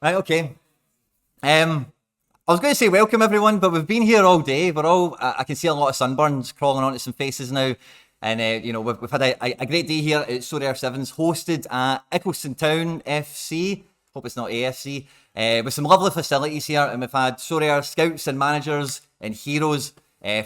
Right, okay. I was going to say welcome everyone, but we've been here all day. I can see a lot of sunburns crawling onto some faces now. And, we've had a great day here at Sorare Sevens, hosted at Iklestone Town FC. Hope it's not AFC. With some lovely facilities here. And we've had Sorare scouts and managers and heroes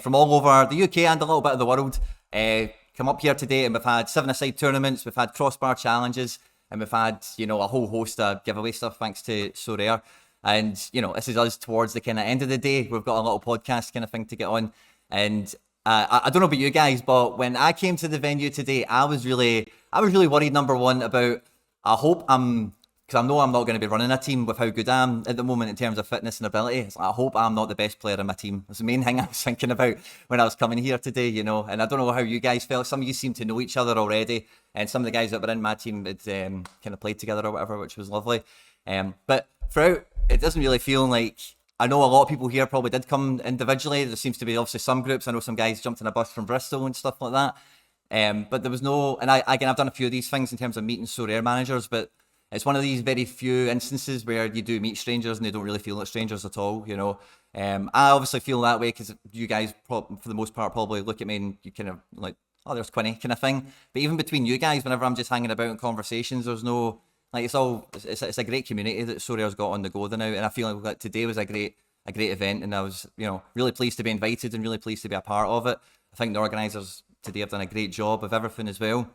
from all over the UK and a little bit of the world come up here today. And we've had 7-a-side tournaments, we've had crossbar challenges, and we've had, a whole host of giveaway stuff thanks to Sorare. And, this is us towards the kind of end of the day. We've got a little podcast kind of thing to get on. And I don't know about you guys, but when I came to the venue today, I was really worried, number one, about, because I know I'm not going to be running a team with how good I am at the moment in terms of fitness and ability. It's like, I hope I'm not the best player in my team. That's the main thing I was thinking about when I was coming here today, and I don't know how you guys felt. Some of you seem to know each other already, and some of the guys that were in my team had kind of played together or whatever, which was lovely. But throughout, it doesn't really feel like, I know a lot of people here probably did come individually. There seems to be obviously some groups. I know some guys jumped in a bus from Bristol and stuff like that. But there was no, and I've done a few of these things in terms of meeting Sorare managers, but it's one of these very few instances where you do meet strangers and they don't really feel like strangers at all, I obviously feel that way because you guys, for the most part, probably look at me and you kind of like, oh, there's Quinny kind of thing. But even between you guys, whenever I'm just hanging about in conversations, there's no, like, it's a great community that Sorare's got on the go now, and I feel like today was a great event, and I was really pleased to be invited and really pleased to be a part of it. I think the organisers today have done a great job of everything as well,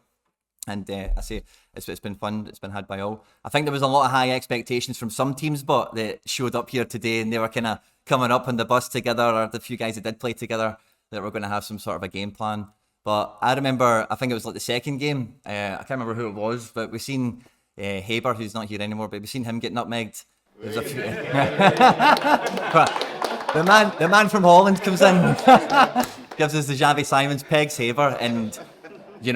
and I say it's been fun. It's been had by all. I think there was a lot of high expectations from some teams, but that showed up here today, and they were kind of coming up on the bus together, or the few guys that did play together that were going to have some sort of a game plan. But I remember, I think it was like the second game. I can't remember who it was, but we've seen Haber, who's not here anymore, but we've seen him getting nutmegged. There's a few. the man from Holland comes in, gives us the Xavi Simons, pegs Haber, and he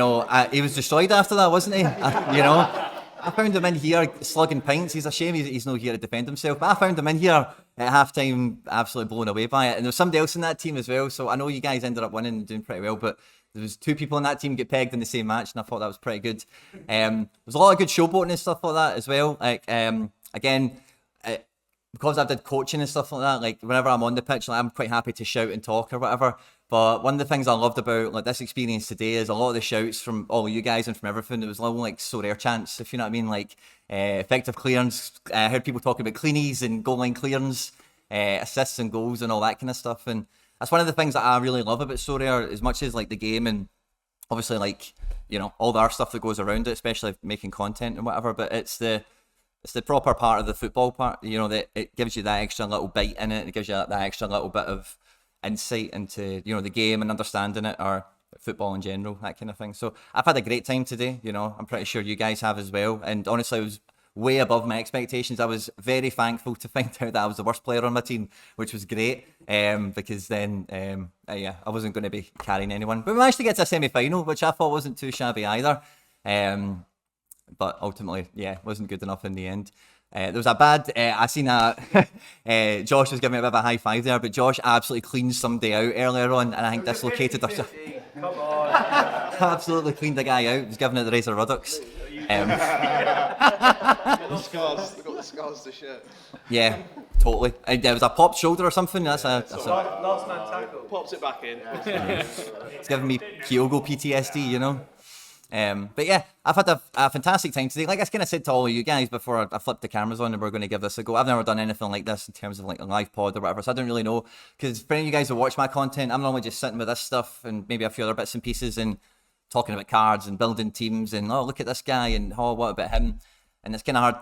was destroyed after that, wasn't he? I found him in here slugging pints. He's a shame he's not here to defend himself, but I found him in here at half-time absolutely blown away by it. And there was somebody else in that team as well, so I know you guys ended up winning and doing pretty well, but there was two people in that team get pegged in the same match, and I thought that was pretty good. There was a lot of good showboating and stuff like that as well. Like, because I did coaching and stuff like that, like whenever I'm on the pitch, like, I'm quite happy to shout and talk or whatever. But one of the things I loved about like this experience today is a lot of the shouts from all of you guys and from everything. It was little like Sorare chants, if you know what I mean, like effective clearance. I heard people talking about cleanies and goal line clearance, assists and goals and all that kind of stuff. And that's one of the things that I really love about Sorare, as much as like the game and obviously like all the other stuff that goes around it, especially making content and whatever. But it's the proper part of the football part, that it gives you that extra little bite in it. It gives you that extra little bit of insight into, the game and understanding it, or football in general, that kind of thing. So I've had a great time today, I'm pretty sure you guys have as well. And honestly, it was way above my expectations. I was very thankful to find out that I was the worst player on my team, which was great, because then, I wasn't going to be carrying anyone. But we managed to get to a semi-final, which I thought wasn't too shabby either. But ultimately, wasn't good enough in the end. There was a bad, I seen Josh was giving me a bit of a high five there, but Josh absolutely cleaned somebody out earlier on, and I think dislocated herself. Come on. Absolutely cleaned the guy out, was giving it the Razor Ruddocks. They've got the scars to shit. Yeah, totally. There was a popped shoulder or something. That's last man tackle. Pops it back in. It's giving me Kyogo PTSD, But yeah, I've had a fantastic time today. Like I kind of said to all of you guys before I flipped the cameras on and we're going to give this a go. I've never done anything like this in terms of like a live pod or whatever, so I don't really know. Because for any of you guys who watch my content, I'm normally just sitting with this stuff and maybe a few other bits and pieces and talking about cards and building teams and, oh, look at this guy and, oh, what about him? And it's kind of hard,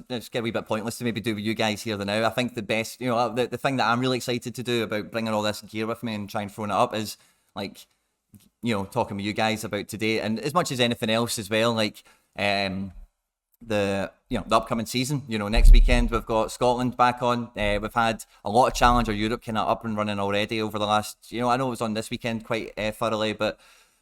it's a wee bit pointless to maybe do with you guys here now. I think the best, the thing that I'm really excited to do about bringing all this gear with me and trying throwing it up is like, talking with you guys about today, and as much as anything else as well, like the upcoming season. Next weekend we've got Scotland back on. We've had a lot of Challenger Europe kind of up and running already over the last, I know it was on this weekend quite thoroughly, but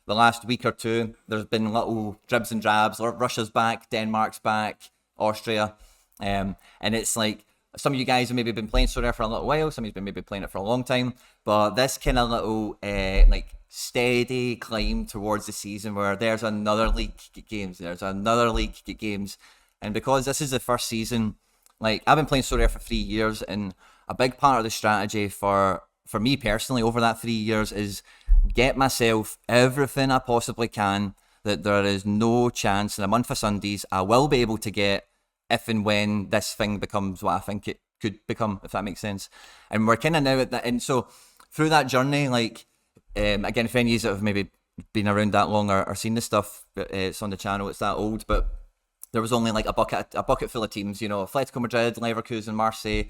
the last week or two there's been little dribs and drabs. Russia's back, Denmark's back, Austria, and it's like some of you guys have maybe been playing Sorare for a little while, some of you've been maybe playing it for a long time, but this kind of little like steady climb towards the season where there's another league get games, and because this is the first season Like, I've been playing Sorare for 3 years, and a big part of the strategy for me personally over that 3 years is get myself everything I possibly can that there is no chance in a month of Sundays I will be able to get if and when this thing becomes what I think it could become, if that makes sense. And we're kind of now at that, and so through that journey, like, again, for any of you that have maybe been around that long or seen the stuff, it's on the channel, it's that old, but there was only like a bucket full of teams, you know, Atletico Madrid, Leverkusen, Marseille,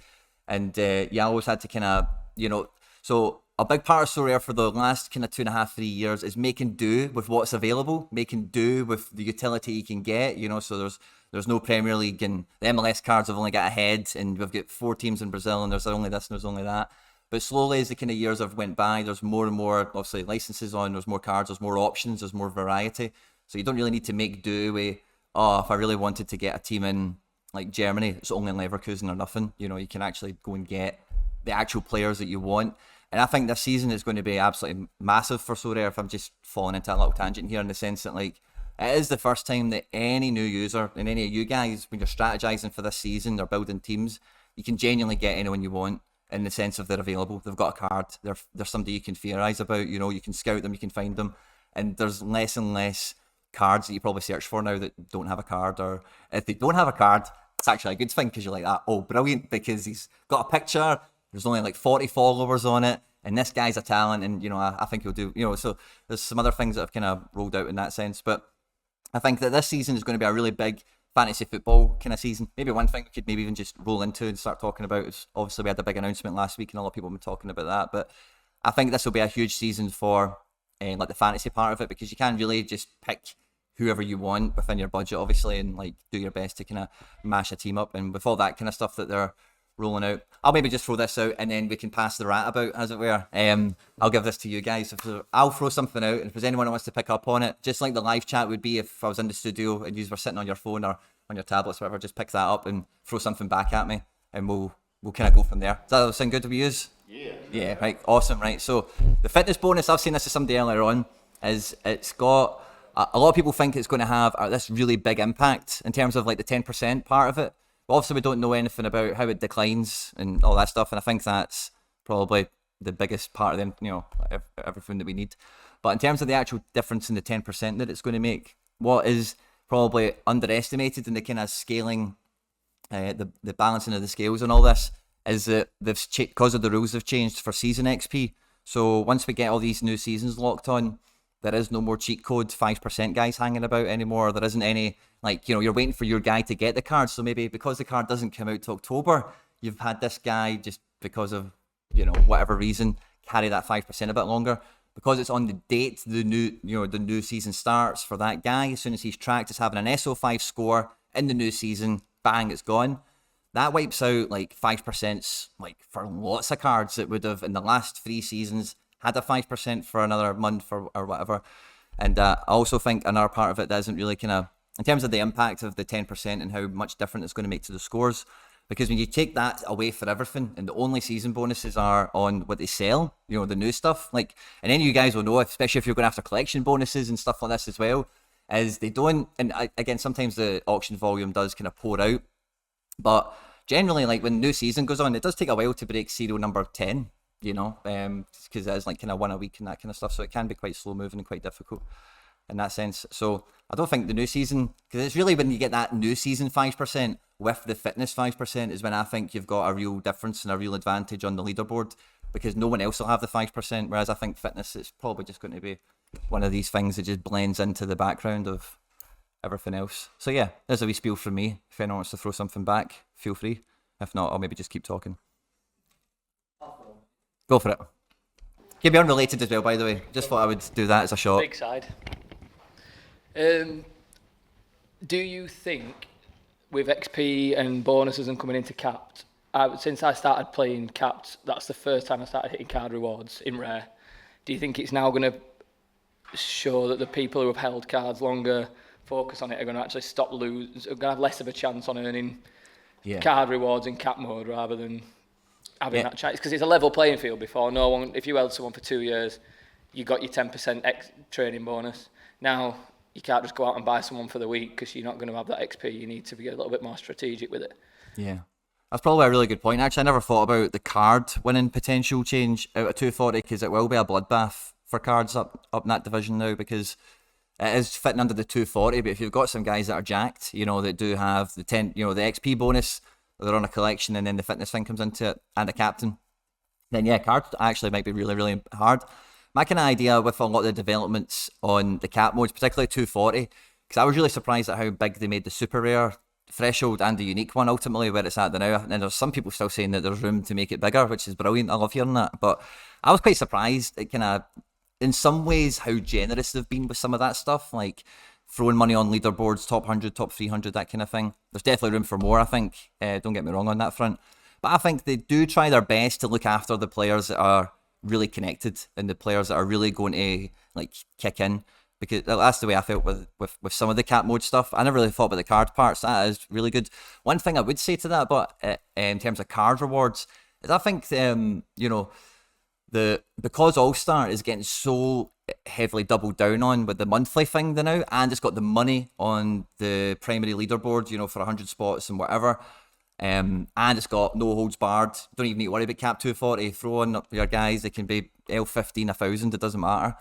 and you always had to kind of, you know, so a big part of Sorare for the last kind of 2.5, 3 years is making do with what's available, making do with the utility you can get, you know, so there's no Premier League, and the MLS cards have only got a head, and we've got 4 teams in Brazil, and there's only this and there's only that. But slowly, as the kind of years have went by, there's more and more, obviously, licenses on, there's more cards, there's more options, there's more variety. So you don't really need to make do with, oh, if I really wanted to get a team in, like Germany, it's only in Leverkusen or nothing. You know, you can actually go and get the actual players that you want. And I think this season is going to be absolutely massive for Sorare, if I'm just falling into a little tangent here, in the sense that, like, it is the first time that any new user, and any of you guys, when you're strategizing for this season or building teams, you can genuinely get anyone you want, in the sense of they're available, they've got a card, they're somebody you can theorize about, you know, you can scout them, you can find them, and there's less and less cards that you probably search for now that don't have a card, or if they don't have a card, it's actually a good thing, because you're like, oh, brilliant, because he's got a picture, there's only like 40 followers on it, and this guy's a talent, and, you know, I think he'll do, you know, so there's some other things that have kind of rolled out in that sense. But I think that this season is going to be a really big fantasy football kind of season. Maybe one thing we could maybe even just roll into and start talking about is, obviously we had the big announcement last week and a lot of people have been talking about that, but I think this will be a huge season for like the fantasy part of it, because you can really just pick whoever you want within your budget, obviously, and like do your best to kind of mash a team up. And with all that kind of stuff that they're rolling out, I'll maybe just throw this out and then we can pass the rat about, as it were. I'll give this to you guys. I'll throw something out, and if there's anyone who wants to pick up on it, just like the live chat would be if I was in the studio and you were sitting on your phone or on your tablets, whatever, just pick that up and throw something back at me, and we'll kind of go from there. Does that sound good to you? Yeah, right, awesome, right. So the fitness bonus, I've seen this to somebody earlier on, is it's got, a lot of people think it's going to have this really big impact in terms of like the 10% part of it. But obviously we don't know anything about how it declines and all that stuff, and I think that's probably the biggest part of them, you know, everything that we need. But in terms of the actual difference in the 10% that it's going to make, what is probably underestimated in the kind of scaling, the balancing of the scales and all this, is that they've because of the rules have changed for season XP. So once we get all these new seasons locked on, there is no more cheat code 5% guys hanging about anymore. There isn't any, like, you know, you're waiting for your guy to get the card. So maybe because the card doesn't come out to October, you've had this guy, just because of, you know, whatever reason, carry that 5% a bit longer. Because it's on the date the new season starts for that guy, as soon as he's tracked as having an SO5 score in the new season, bang, it's gone. That wipes out like 5% like for lots of cards that would have in the last 3 seasons had a 5% for another month or whatever. And I also think another part of it that isn't really kind of, in terms of the impact of the 10% and how much different it's going to make to the scores, because when you take that away for everything and the only season bonuses are on what they sell, you know, the new stuff, like, and any of you guys will know, especially if you're going after collection bonuses and stuff like this as well, is they don't, and again, sometimes the auction volume does kind of pour out, but generally, like, when new season goes on, it does take a while to break serial number 10, you know, because it is like kind of one a week and that kind of stuff, so it can be quite slow moving and quite difficult in that sense. So I don't think the new season, because it's really when you get that new season 5% with the fitness 5% is when I think you've got a real difference and a real advantage on the leaderboard, because no one else will have the 5%, whereas I think fitness is probably just going to be one of these things that just blends into the background of everything else. So yeah, there's a wee spiel from me. If anyone wants to throw something back, feel free. If not, I'll maybe just keep talking. Go for it. Can be unrelated as well, by the way. Just thought I would do that as a shot. Big side. Do you think with XP and bonuses and coming into capped, since I started playing capped, that's the first time I started hitting card rewards in rare. Do you think it's now going to show that the people who have held cards longer, focus on it, are going to actually stop losing, are going to have less of a chance on earning card rewards in cap mode rather than having that chance? Because it's a level playing field before. No one, if you held someone for 2 years, you got your 10% training bonus. Now you can't just go out and buy someone for the week because you're not going to have that XP. You need to be a little bit more strategic with it. Yeah. That's probably a really good point. Actually, I never thought about the card winning potential change out of 240 because it will be a bloodbath for cards up in that division now because it is fitting under the 240. But if you've got some guys that are jacked, that do have the 10, the XP bonus, they're on a collection, and then the fitness thing comes into it, and a captain, then yeah, cards actually might be really, really hard. My kind of idea with a lot of the developments on the cap modes, particularly 240, because I was really surprised at how big they made the super rare threshold and the unique one ultimately where it's at now. And there's some people still saying that there's room to make it bigger, which is brilliant. I love hearing that. But I was quite surprised at kind of, in some ways, how generous they've been with some of that stuff, like throwing money on leaderboards, top 100, top 300, that kind of thing. There's definitely room for more, I think. Don't get me wrong on that front. But I think they do try their best to look after the players that are really connected and the players that are really going to like kick in. Because that's the way I felt with some of the cap mode stuff. I never really thought about the card parts. That is really good. One thing I would say to that, but in terms of card rewards, is I think because All Star is getting so heavily doubled down on with the monthly thing now, and it's got the money on the primary leaderboard, for 100 spots and whatever. And it's got no holds barred. Don't even need to worry about cap 240. Throw on your guys. They can be L15, 1,000. It doesn't matter.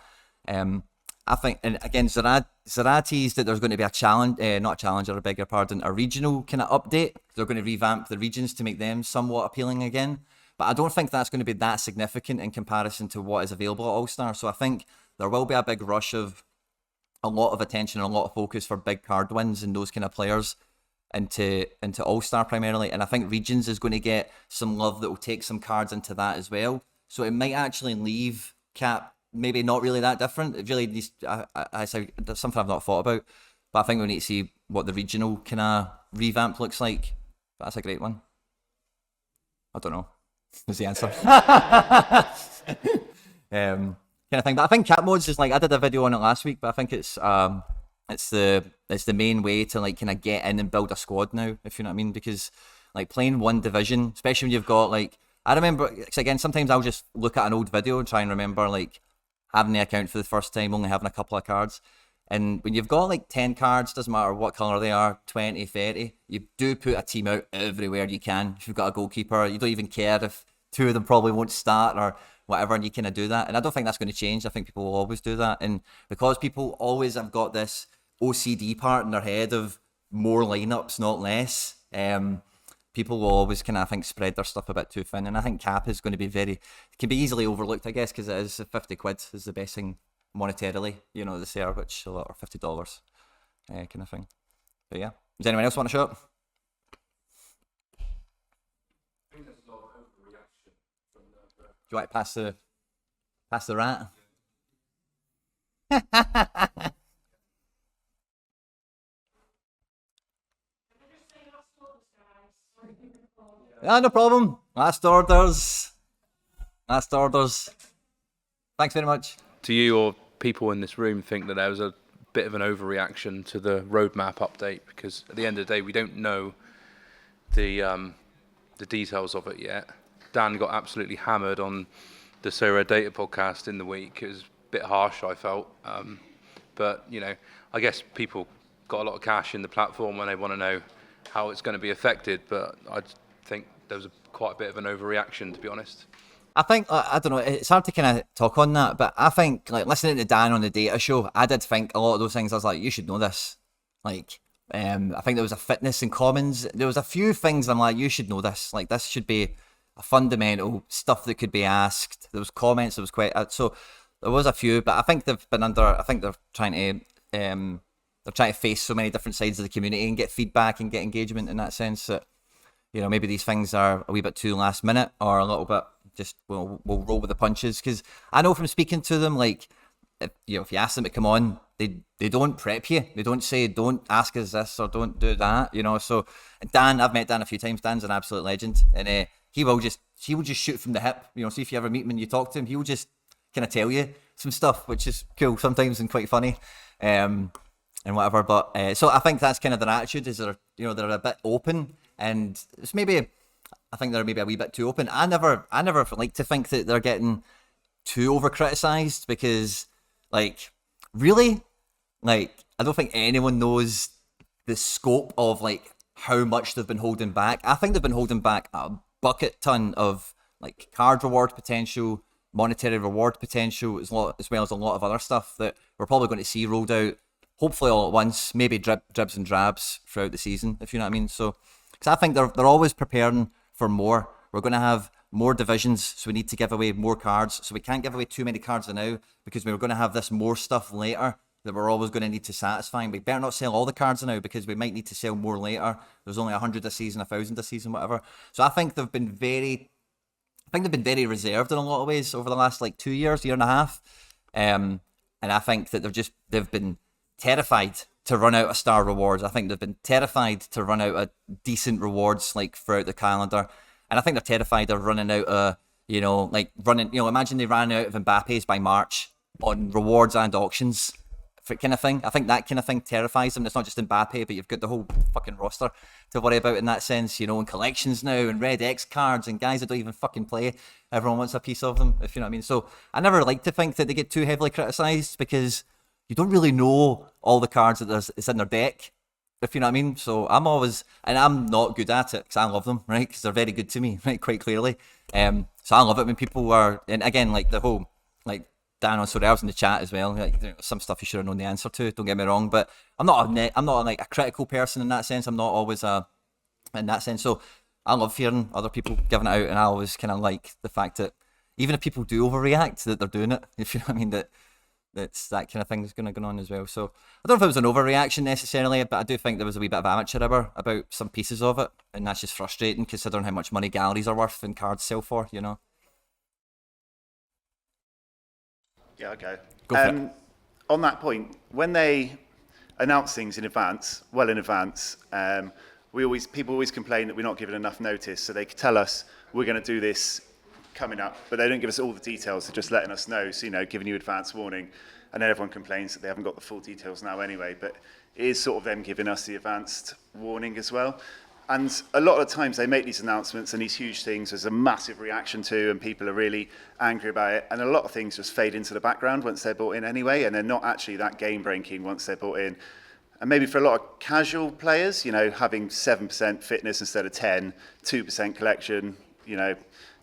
I think, and again, Sorare teased that there's going to be a challenge, not a challenger, I beg your pardon, a regional kind of update. They're going to revamp the regions to make them somewhat appealing again. But I don't think that's going to be that significant in comparison to what is available at All-Star. So I think there will be a big rush of a lot of attention and a lot of focus for big card wins and those kind of players into All-Star primarily. And I think regions is going to get some love that will take some cards into that as well. So it might actually leave cap maybe not really that different. It really needs, that's something I've not thought about. But I think we need to see what the regional kind of revamp looks like. That's a great one. I don't know. Is the answer. Kind of thing. But I think cap modes is like, I did a video on it last week, but I think it's the main way to like kind of get in and build a squad now, if you know what I mean. Because like playing one division, especially when you've got like, I remember, cause again, sometimes I'll just look at an old video and try and remember like having the account for the first time, only having a couple of cards. And when you've got like 10 cards, doesn't matter what colour they are, 20, 30, you do put a team out everywhere you can. If you've got a goalkeeper, you don't even care if two of them probably won't start or whatever, and you kind of do that. And I don't think that's going to change. I think people will always do that. And because people always have got this OCD part in their head of more lineups, not less, people will always kind of, I think, spread their stuff a bit too thin. And I think cap is going to be can be easily overlooked, I guess, because it is 50 quid is the best thing monetarily, this year, which or $50 kind of thing. But yeah, does anyone else want to show up? I think there's a lot of overreaction from the. Do you want to pass the rat? Yeah, no problem. Last orders. Thanks very much. Do you or people in this room think that there was a bit of an overreaction to the roadmap update? Because at the end of the day, we don't know the details of it yet. Dan got absolutely hammered on the Sorare Data podcast in the week. It was a bit harsh, I felt. But, I guess people got a lot of cash in the platform when they want to know how it's going to be affected. But I think there was quite a bit of an overreaction, to be honest. I think, I don't know, it's hard to kind of talk on that, but I think, like, listening to Dan on the data show, I did think a lot of those things, I was like, you should know this. Like, I think there was a fitness in commons. There was a few things I'm like, you should know this. Like, this should be a fundamental stuff that could be asked. There was comments, there was quite, so there was a few, but I think they've been I think they're trying to face so many different sides of the community and get feedback and get engagement in that sense that, maybe these things are a wee bit too last minute or a little bit just we'll roll with the punches. Because I know from speaking to them, like, if you ask them to come on, they don't prep you. They don't say, don't ask us this or don't do that, So Dan, I've met Dan a few times. Dan's an absolute legend, and he will just shoot from the hip. See if you ever meet him and you talk to him, he will just kind of tell you some stuff, which is cool sometimes and quite funny, and whatever. But so I think that's kind of their attitude, is they're a bit open, and it's maybe, I think they're maybe a wee bit too open. I never like to think that they're getting too over criticized, because like, really, like, I don't think anyone knows the scope of like how much they've been holding back. I think they've been holding back a bucket ton of like card reward potential, monetary reward potential, as well as a lot of other stuff that we're probably going to see rolled out, hopefully all at once, maybe dribs and drabs throughout the season, if you know what I mean. So, because I think they're always preparing for more. We're going to have more divisions, so we need to give away more cards. So we can't give away too many cards now because we're going to have this more stuff later that we're always going to need to satisfy. And we better not sell all the cards now because we might need to sell more later. There's only 100 a season, 1,000 a season, whatever. So I think they've been very reserved in a lot of ways over the last like 2 years, year and a half. And I think that they've been terrified to run out of star rewards. I think they've been terrified to run out of decent rewards like throughout the calendar. And I think they're terrified of running out of, imagine they ran out of Mbappe's by March on rewards and auctions, kind of thing. I think that kind of thing terrifies them. It's not just Mbappe, but you've got the whole fucking roster to worry about in that sense, and collections now and red X cards and guys that don't even fucking play. Everyone wants a piece of them, if you know what I mean. So I never like to think that they get too heavily criticised because you don't really know all the cards that is in their deck, if you know what I mean. So I'm not good at it because I love them, right? Because they're very good to me, right? Quite clearly. So I love it when people are, and again, like the whole, like Dan on Sorare's in the chat as well. Like, some stuff you should have known the answer to. Don't get me wrong, but I'm not like a critical person in that sense. I'm not always in that sense. So I love hearing other people giving it out, and I always kind of like the fact that even if people do overreact, that they're doing it. If you know what I mean, that's that kind of thing is going to go on as well. So I don't know if it was an overreaction necessarily, but I do think there was a wee bit of amateur hour about some pieces of it, and that's just frustrating considering how much money galleries are worth and cards sell for, Yeah, I'll go. Go for it. On that point, when they announce things in advance, well in advance, people always complain that we're not given enough notice, so they tell us we're going to do this coming up, but they don't give us all the details. They're just letting us know, so giving you advance warning, and then everyone complains that they haven't got the full details now anyway, but it is sort of them giving us the advanced warning as well. And a lot of the times they make these announcements and these huge things, there's a massive reaction to, and people are really angry about it, and a lot of things just fade into the background once they're brought in anyway, and they're not actually that game breaking once they're brought in. And maybe for a lot of casual players, having 7% fitness instead of 10, 2% collection,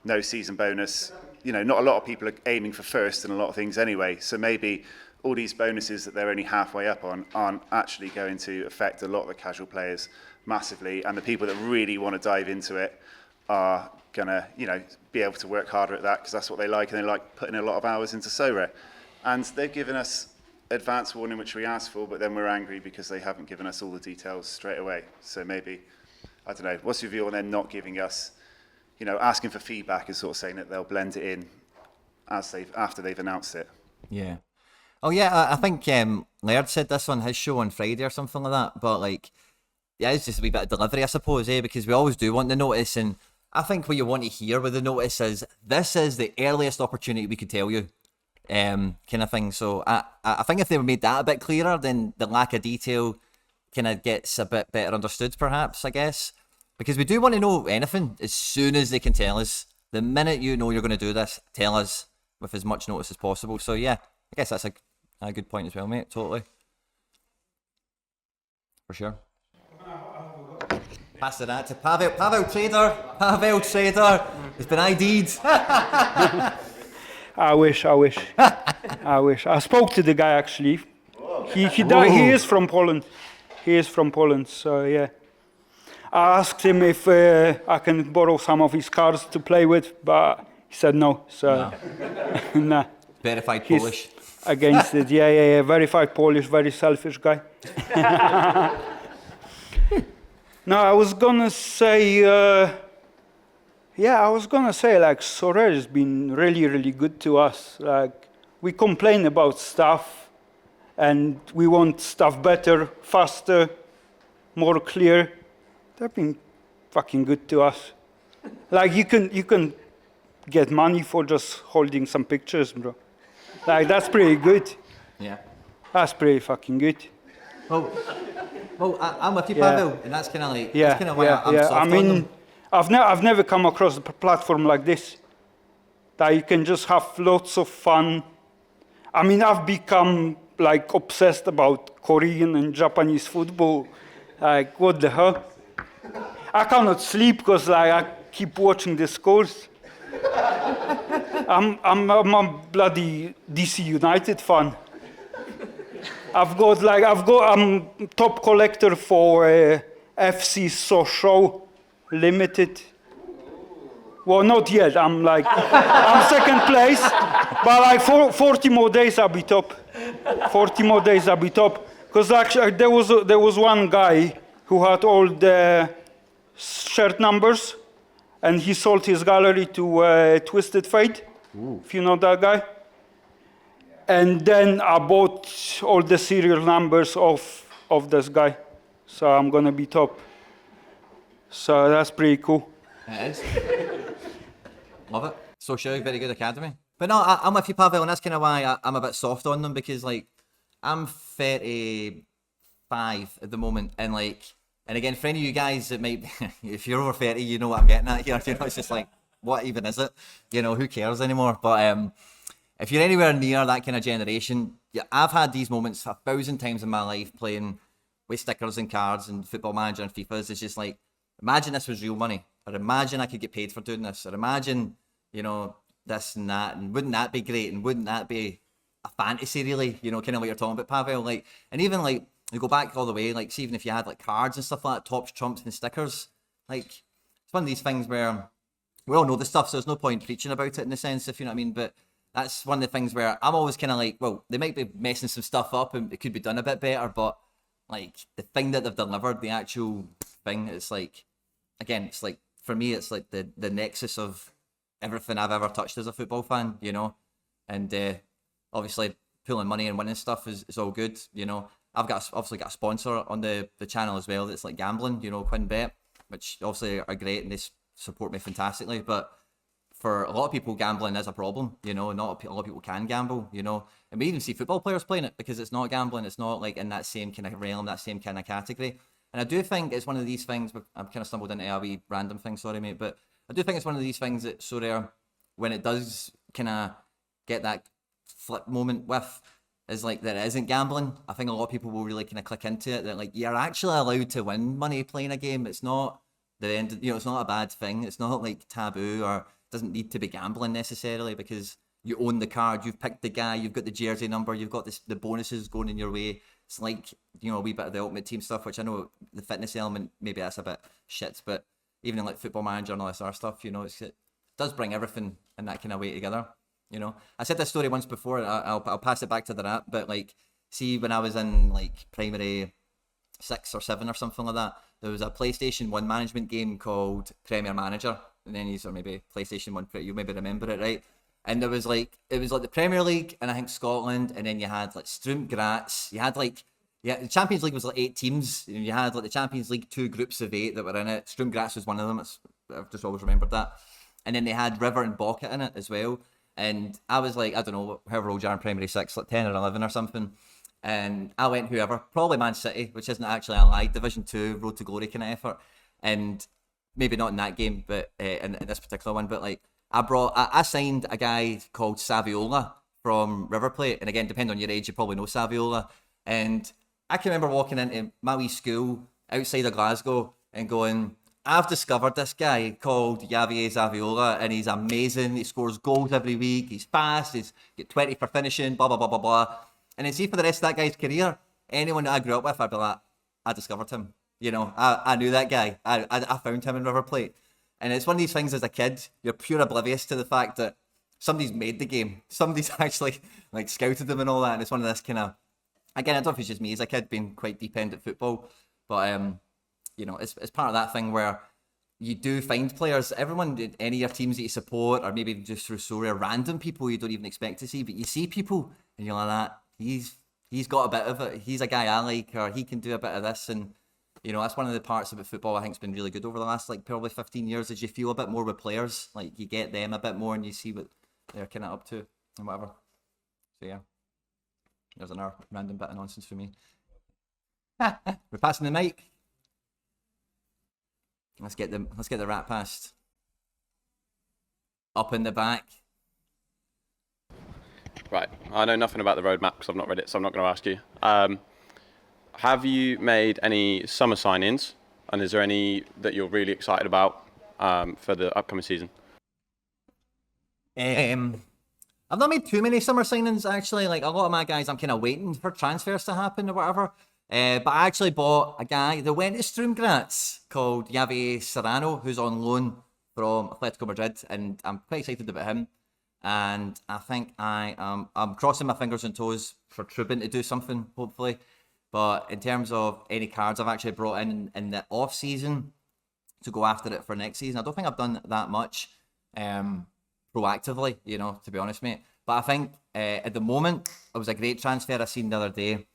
no season bonus, not a lot of people are aiming for first in a lot of things anyway. So maybe all these bonuses that they're only halfway up on aren't actually going to affect a lot of the casual players massively. And the people that really want to dive into it are going to, be able to work harder at that because that's what they like. And they like putting a lot of hours into Sorare. And they've given us advance warning, which we asked for, but then we're angry because they haven't given us all the details straight away. So maybe, I don't know, what's your view on them not giving us, asking for feedback and sort of saying that they'll blend it in after they've announced it? Yeah. Oh yeah, I think Laird said this on his show on Friday or something like that. But it's just a wee bit of delivery, I suppose, because we always do want the notice, and I think what you want to hear with the notice is this is the earliest opportunity we could tell you, kind of thing. So I think if they made that a bit clearer, then the lack of detail kind of gets a bit better understood, perhaps, I guess. Because we do want to know anything as soon as they can tell us. The minute you know you're going to do this, tell us with as much notice as possible. So yeah, I guess that's a good point as well, mate. Totally. For sure. Pass that to Pavel. Pavel Trader has been ID'd. I wish. I spoke to the guy actually. He is from Poland. So yeah. I asked him if I can borrow some of his cards to play with, but he said no. So, nah. Verified He's Polish. Against it. Yeah. Verified Polish, very selfish guy. No, I was gonna say, like, Sorare has been really, really good to us. Like, we complain about stuff, and we want stuff better, faster, more clear. They've been fucking good to us. Like, you can get money for just holding some pictures, bro. Like, that's pretty good. Yeah. That's pretty fucking good. Well, I'm with you, Yeah. Pavel, and that's kind of like Yeah, that's kind of why I'm yeah. soft I on mean, them. I've never come across a platform like this that you can just have lots of fun. I mean, I've become like obsessed about Korean and Japanese football. Like, what the hell? I cannot sleep because like, I keep watching the scores. I'm a bloody DC United fan. I'm top collector for FC Sochaux Limited. Well, not yet. I'm second place, but like 40 more days I'll be top. 40 more days I'll be top. Because actually there was one guy who had all the shirt numbers, and he sold his gallery to Twisted Fate. Ooh. If you know that guy. And then I bought all the serial numbers of this guy, so I'm gonna be top. So that's pretty cool. It is. Love it. So sure, very good academy. But no, I'm with you, Pavel, and that's kind of why I'm a bit soft on them, because like I'm 35 at the moment, and again, for any of you guys that might, if you're over 30, you know what I'm getting at here. You know, it's just like, what even is it? You know, who cares anymore? But if you're anywhere near that kind of generation, yeah, I've had these moments 1,000 times in my life playing with stickers and cards and Football Manager and FIFAs. It's just like, imagine this was real money, or imagine I could get paid for doing this, or imagine, you know, this and that, and wouldn't that be great, and wouldn't that be a fantasy really, you know, kind of what you're talking about, Pavel, like, and even like, you go back all the way, like, see, even if you had like cards and stuff like that, tops, trumps and stickers, like, it's one of these things where we all know the stuff, so there's no point preaching about it in the sense, if you know what I mean, but that's one of the things where I'm always kind of like, well, they might be messing some stuff up and it could be done a bit better, but like the thing that they've delivered, the actual thing, it's like, again, it's like, for me, it's like the nexus of everything I've ever touched as a football fan, you know, and obviously pulling money and winning stuff is all good, you know. I've obviously got a sponsor on the channel as well that's like gambling, you know, QuinBet, which obviously are great and they support me fantastically, but for a lot of people, gambling is a problem, you know. Not a lot of people can gamble, you know, and we even see football players playing it because it's not gambling. It's not like in that same kind of realm, that same kind of category. And I do think it's one of these things. I've kind of stumbled into a wee random thing, sorry mate, but I do think it's one of these things that's so rare when it does kind of get that flip moment with, is like that it isn't gambling. I think a lot of people will really kind of click into it, that like you're actually allowed to win money playing a game. It's not the end, you know, it's not a bad thing. It's not like taboo, or doesn't need to be gambling necessarily, because you own the card, you've picked the guy, you've got the jersey number, you've got the bonuses going in your way. It's like, you know, a wee bit of the Ultimate Team stuff, which I know the fitness element, maybe that's a bit shit, but even in like Football Manager and all this other stuff, you know, it does bring everything in that kind of way together, you know. I said this story once before, I'll pass it back to the rap, but like, see, when I was in like primary 6 or 7 or something like that, there was a PlayStation 1 management game called Premier Manager, and then or maybe PlayStation 1, you maybe remember it, right? And there was like, it was like the Premier League and I think Scotland, and then you had like Strumt Graz, you had like, yeah, the Champions League was like 8 teams, and you had like the Champions League 2 groups of 8 that were in it. Strumt Graz was one of them, I've just always remembered that. And then they had River and Bocket in it as well. And I was like, I don't know, however old you are in primary 6, like 10 or 11 or something. And I went whoever, probably Man City, which isn't actually a lie, Division 2, Road to Glory kind of effort. And maybe not in that game, but in this particular one, but like, I signed a guy called Saviola from River Plate, and again, depending on your age, you probably know Saviola. And I can remember walking into my wee school outside of Glasgow and going, I've discovered this guy called Javier Saviola, and he's amazing. He scores goals every week. He's fast. He's got 20 for finishing. Blah blah blah blah blah. And then see, for the rest of that guy's career, anyone that I grew up with, I'd be like, I discovered him. You know, I knew that guy. I found him in River Plate. And it's one of these things, as a kid, you're pure oblivious to the fact that somebody's made the game. Somebody's actually like scouted them and all that. And it's one of this kind of, again, I don't know if it's just me as a kid being quite deep end at football, but you know, it's part of that thing where you do find players, everyone, any of your teams that you support, or maybe just through Sorare, random people you don't even expect to see, but you see people and you're like, that he's got a bit of it. He's a guy I like, or he can do a bit of this. And you know, that's one of the parts about football I think's been really good over the last like probably 15 years, is you feel a bit more with players, like you get them a bit more and you see what they're kind of up to and whatever. So yeah, there's another random bit of nonsense for me. We're passing the mic. Let's get the rat passed. Up in the back. Right, I know nothing about the roadmap because I've not read it, so I'm not going to ask you. Have you made any summer sign-ins And is there any that you're really excited about for the upcoming season? I've not made too many summer signings actually. Like a lot of my guys, I'm kind of waiting for transfers to happen or whatever. But I actually bought a guy that went to Sturm Graz called Javier Serrano, who's on loan from Atletico Madrid, and I'm quite excited about him. And I think I'm crossing my fingers and toes for Trubin to do something, hopefully. But in terms of any cards I've actually brought in the off season to go after it for next season, I don't think I've done that much proactively, to be honest, mate. But I think at the moment, it was a great transfer I seen the other day.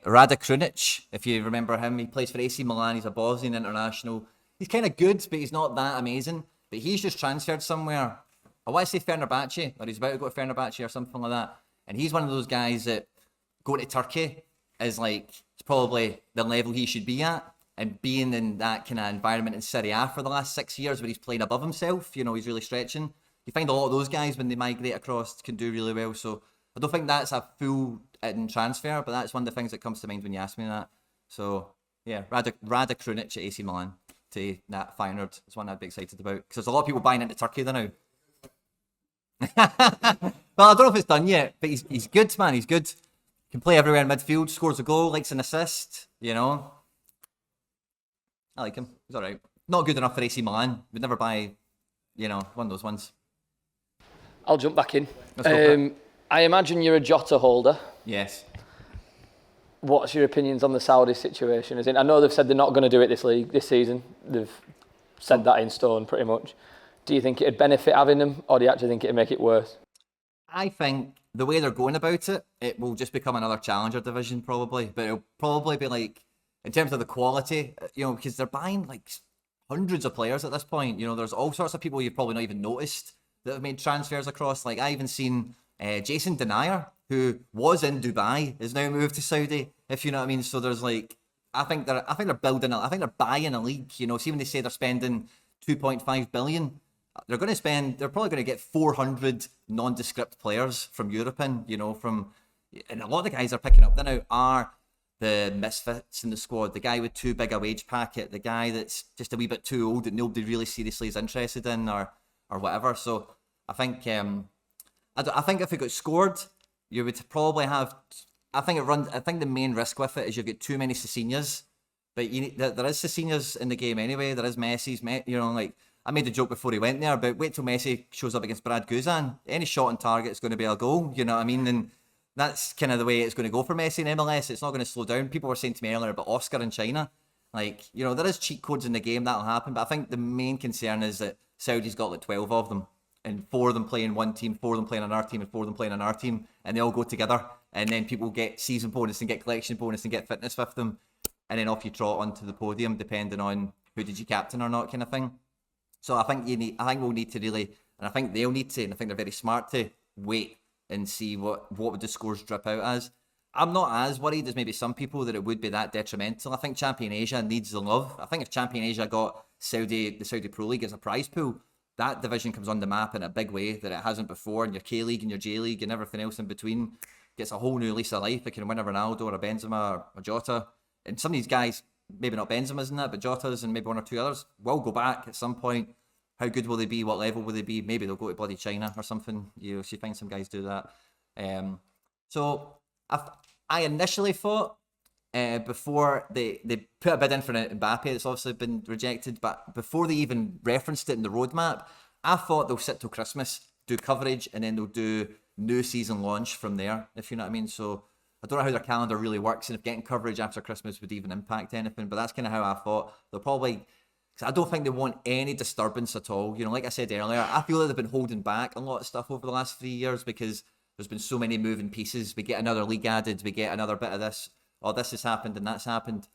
Rada Krunic, if you remember him, he plays for AC Milan. He's a Bosnian international. He's kind of good, but he's not that amazing. But he's just transferred somewhere. I want to say Fenerbahce, or he's about to go to Fenerbahce or something like that. And he's one of those guys that going to Turkey is like, it's probably the level he should be at. And being in that kind of environment in Serie A for the last 6 years where he's playing above himself, he's really stretching. You find a lot of those guys when they migrate across can do really well. So I don't think that's a full transfer, but that's one of the things that comes to mind when you ask me that. So yeah, Rada Krunic at AC Milan to that Feyenoord is one I'd be excited about because there's a lot of people buying into Turkey there now. Well, I don't know if it's done yet, but he's good, man. He's good. Can play everywhere in midfield, scores a goal, likes an assist. I like him. He's all right. Not good enough for AC Milan. Would never buy, one of those ones. I'll jump back in. Let's go for it. I imagine you're a Jota holder. Yes. What's your opinions on the Saudi situation? As in, I know they've said they're not going to do it this season. They've said that in stone pretty much. Do you think it'd benefit having them, or do you actually think it'd make it worse? I think the way they're going about it, it will just become another challenger division probably. But it'll probably be like, in terms of the quality, because they're buying like hundreds of players at this point. There's all sorts of people you've probably not even noticed that have made transfers across. Like I even seen Jason Denier, who was in Dubai, is now moved to Saudi. If you know what I mean. So there's like, I think they're building. I think they're buying a league. See when they say they're spending 2.5 billion, they're probably going to get 400 nondescript players from Europe and a lot of the guys they're picking up there now are the misfits in the squad. The guy with too big a wage packet, the guy that's just a wee bit too old that nobody really seriously is interested in, or whatever. So I think I think if it got scored, you would probably have. I think the main risk with it is you've got too many Cecinias, but there is Cecinias in the game anyway. There is Messi's. Like I made the joke before he went there, but wait till Messi shows up against Brad Guzan. Any shot on target is going to be a goal. You know what I mean? And that's kind of the way it's going to go for Messi in MLS. It's not going to slow down. People were saying to me earlier about Oscar in China. Like, there is cheat codes in the game, that'll happen. But I think the main concern is that Saudi's got like 12 of them. And 4 of them playing one team, 4 of them playing another team, and 4 of them playing another team. And they all go together. And then people get season bonus and get collection bonus and get fitness with them. And then off you trot onto the podium, depending on who did you captain or not, kind of thing. So I think we'll need to really, and I think they'll need to, and I think they're very smart to wait and see what would the scores drip out as. I'm not as worried as maybe some people that it would be that detrimental. I think Champion Asia needs the love. I think if Champion Asia got the Saudi Pro League as a prize pool, that division comes on the map in a big way that it hasn't before. And your K League and your J League and everything else in between gets a whole new lease of life. It can win a Ronaldo or a Benzema or a Jota. And some of these guys, maybe not Benzema's in that, but Jota's and maybe 1 or 2 others, will go back at some point. How good will they be? What level will they be? Maybe they'll go to bloody China or something. You find some guys do that. So I initially thought before they put a bid in for Mbappe, it's obviously been rejected, but before they even referenced it in the roadmap, I thought they'll sit till Christmas, do coverage, and then they'll do new season launch from there, if you know what I mean. So I don't know how their calendar really works and if getting coverage after Christmas would even impact anything, but that's kind of how I thought. They'll probably, because I don't think they want any disturbance at all. Like I said earlier, I feel like they've been holding back a lot of stuff over the last 3 years because there's been so many moving pieces. We get another league added, we get another bit of this, this has happened and that's happened.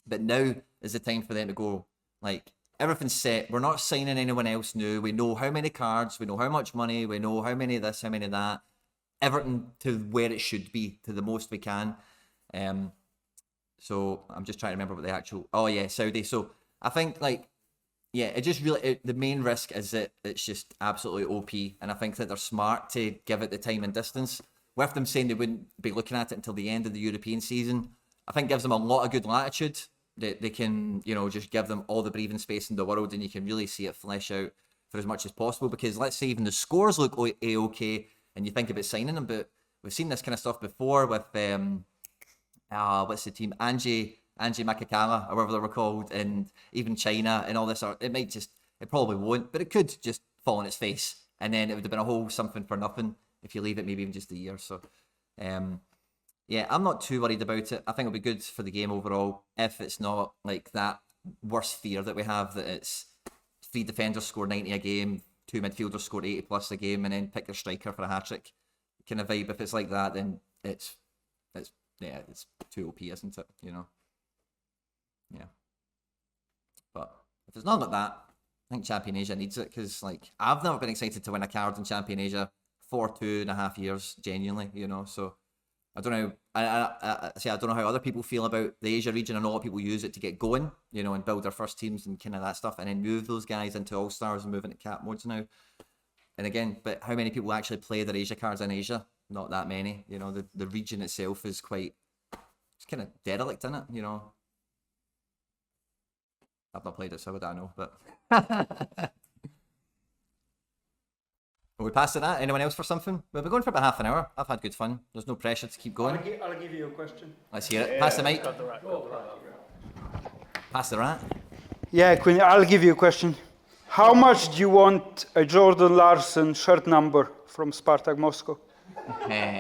But now is the time for them to go, like, everything's set. We're not signing anyone else new. We know how many cards, we know how much money, we know how many of this, how many of that. Everything to where it should be, to the most we can. So I'm just trying to remember what the actual, Saudi. So I think, it just really, the main risk is that it's just absolutely OP. And I think that they're smart to give it the time and distance. With them saying they wouldn't be looking at it until the end of the European season, I think gives them a lot of good latitude they can, you know, just give them all the breathing space in the world, and you can really see it flesh out for as much as possible. Because let's say even the scores look a-okay, and you think about signing them, but we've seen this kind of stuff before with what's the team, Angie Makakala, or whatever they were called, and even China and all this. It probably won't, but it could just fall on its face, and then it would have been a whole something for nothing if you leave it maybe even just a year. So, yeah, I'm not too worried about it. I think it'll be good for the game overall if it's not like that worst fear that we have, that it's 3 defenders score 90 a game, 2 midfielders score 80 plus a game, and then pick your striker for a hat-trick kind of vibe. If it's like that, then it's too OP, isn't it? You know? Yeah. But if it's not like that, I think Champion Asia needs it, because like I've never been excited to win a card in Champion Asia for 2.5 years, genuinely, you know. So I don't know. I don't know how other people feel about the Asia region. I know a lot of people use it to get going, you know, and build their first teams and kind of that stuff, and then move those guys into All Stars and move into cap modes now. And again, but how many people actually play their Asia cards in Asia? Not that many. You know, the region itself is it's kind of derelict in it, you know. I've not played it, so I don't know, but are we passing that? Anyone else for something? We've been going for about half an hour. I've had good fun. There's no pressure to keep going. I'll give you a question. Let's hear it. Pass the mic. Pass the rat. Yeah, Quinny, I'll give you a question. How much do you want a Jordan Larson shirt number from Spartak Moscow?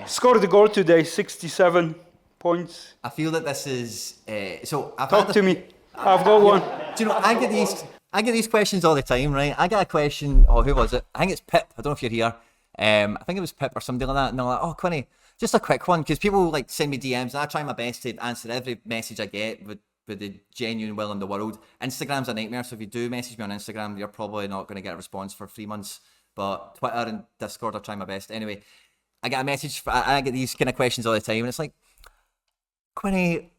Scored the goal today, 67 points. I feel that this is so. Talk to me. I've got one. Do you know? I get these questions all the time, right? I got a question. Oh, who was it? I think it's Pip. I don't know if you're here. I think it was Pip or somebody like that. And they're like, "Oh, Quinny, just a quick one," because people like send me DMs, and I try my best to answer every message I get with the genuine will in the world. Instagram's a nightmare, so if you do message me on Instagram, you're probably not going to get a response for 3 months. But Twitter and Discord, I try my best. Anyway, I get a message. I get these kind of questions all the time, and it's like, Quinny,